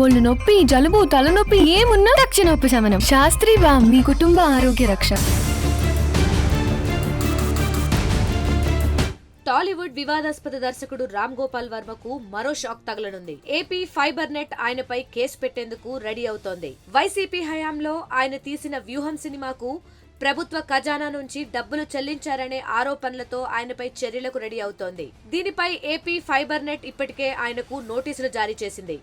ఒళ్ళు నొప్పి, జలుబు, తలనొప్పి ఏమున్నా తక్షణ ఉపశమనం. శాస్త్రి బామ్, మీ కుటుంబ ఆరోగ్య రక్ష. టాలీవుడ్ వివాదాస్పద దర్శకుడు రామ్ గోపాల్ వర్మకు మరో షాక్ తగలనుంది. ఏపీ ఫైబర్ నెట్ ఆయనపై కేసు పెట్టేందుకు రెడీ అవుతోంది. వైసీపీ హయాంలో ఆయన తీసిన వ్యూహం సినిమాకు ప్రభుత్వ ఖజానా నుంచి డబ్బులు చెల్లించారనే ఆరోపణలతో ఆయనపై చర్యలకు రెడీ అవుతోంది. దీనిపై ఏపీ ఫైబర్ నెట్ ఇప్పటికే ఆయనకు నోటీసులు జారీ చేసింది.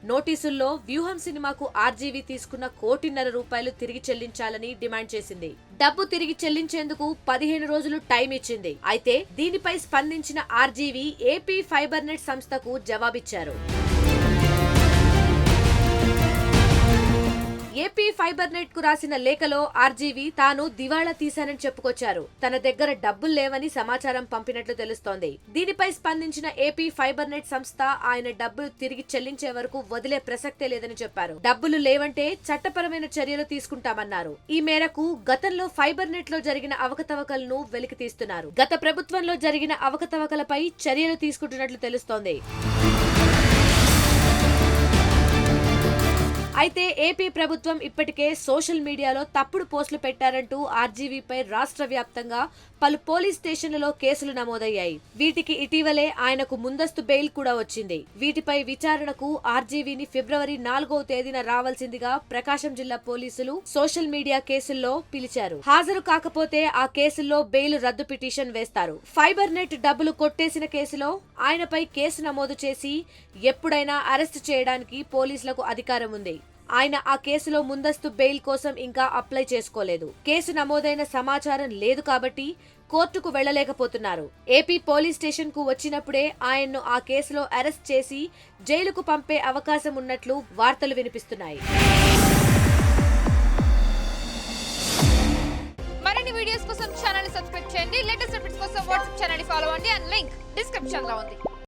నోటీసుల్లో వ్యూహం సినిమాకు ఆర్జీవీ తీసుకున్న ₹1.5 కోటి తిరిగి చెల్లించాలని డిమాండ్ చేసింది. డబ్బు తిరిగి చెల్లించేందుకు 15 రోజులు టైం ఇచ్చింది. అయితే దీనిపై స్పందించిన ఆర్జీవీ ఏపీ ఫైబర్ నెట్ సంస్థకు జవాబిచ్చారు. ఏపీ ఫైబర్ నెట్ కు రాసిన లేఖలో ఆర్జీవీ తాను దివాళా తీశానని చెప్పుకొచ్చారు. తన దగ్గర డబ్బులు లేవని సమాచారం పంపినట్లు తెలుస్తోంది. దీనిపై స్పందించిన ఏపీ ఫైబర్ నెట్ సంస్థ ఆయన డబ్బులు తిరిగి చెల్లించే వరకు వదిలే ప్రసక్తే లేదని చెప్పారు. డబ్బులు లేవంటే చట్టపరమైన చర్యలు తీసుకుంటామన్నారు. ఈ మేరకు గతంలో ఫైబర్ నెట్ లో జరిగిన అవకతవకలను వెలికి తీస్తున్నారు. గత ప్రభుత్వంలో జరిగిన అవకతవకలపై చర్యలు తీసుకుంటున్నట్లు తెలుస్తోంది. అయితే ఏపీ ప్రభుత్వం ఇప్పటికే సోషల్ మీడియాలో తప్పుడు పోస్టులు పెట్టారంటూ ఆర్జీవీపై రాష్ట్ర వ్యాప్తంగా పలు పోలీస్ స్టేషన్లలో కేసులు నమోదయ్యాయి. వీటికి ఇటీవలే ఆయనకు ముందస్తు బెయిల్ కూడా వచ్చింది. వీటిపై విచారణకు ఆర్జీవీని ఫిబ్రవరి 4వ తేదీన రావాల్సిందిగా ప్రకాశం జిల్లా పోలీసులు సోషల్ మీడియా కేసుల్లో పిలిచారు. హాజరు కాకపోతే ఆ కేసుల్లో బెయిల్ రద్దు పిటిషన్ వేస్తారు. ఫైబర్ నెట్ డబ్బులు కొట్టేసిన కేసులో ఆయనపై కేసు నమోదు చేసి ఎప్పుడైనా అరెస్టు చేయడానికి పోలీసులకు అధికారం ఉంది. ఆయన ఆ కేసులో ముందస్తు బెయిల్ కోసం ఇంకా అప్లై చేసుకోలేదు. కేసు నమోదైన సమాచారం లేదు కాబట్టి కోర్టుకు వెళ్లలేకపోతున్నారు. ఏపీ పోలీస్ స్టేషన్ కు వచ్చినప్పుడే ఆయన్ను ఆ కేసులో అరెస్ట్ చేసి జైలుకు పంపే అవకాశం ఉన్నట్లు వార్తలు వినిపిస్తున్నాయి. మరిన్ని వీడియోస్ కోసం ఛానల్ ని సబ్స్క్రైబ్ చేయండి. లేటెస్ట్ అప్డేట్స్ కోసం వాట్సాప్ ఛానల్ ని ఫాలో అవ్వండి. అండ్ లింక్ డిస్క్రిప్షన్ లో ఉంది.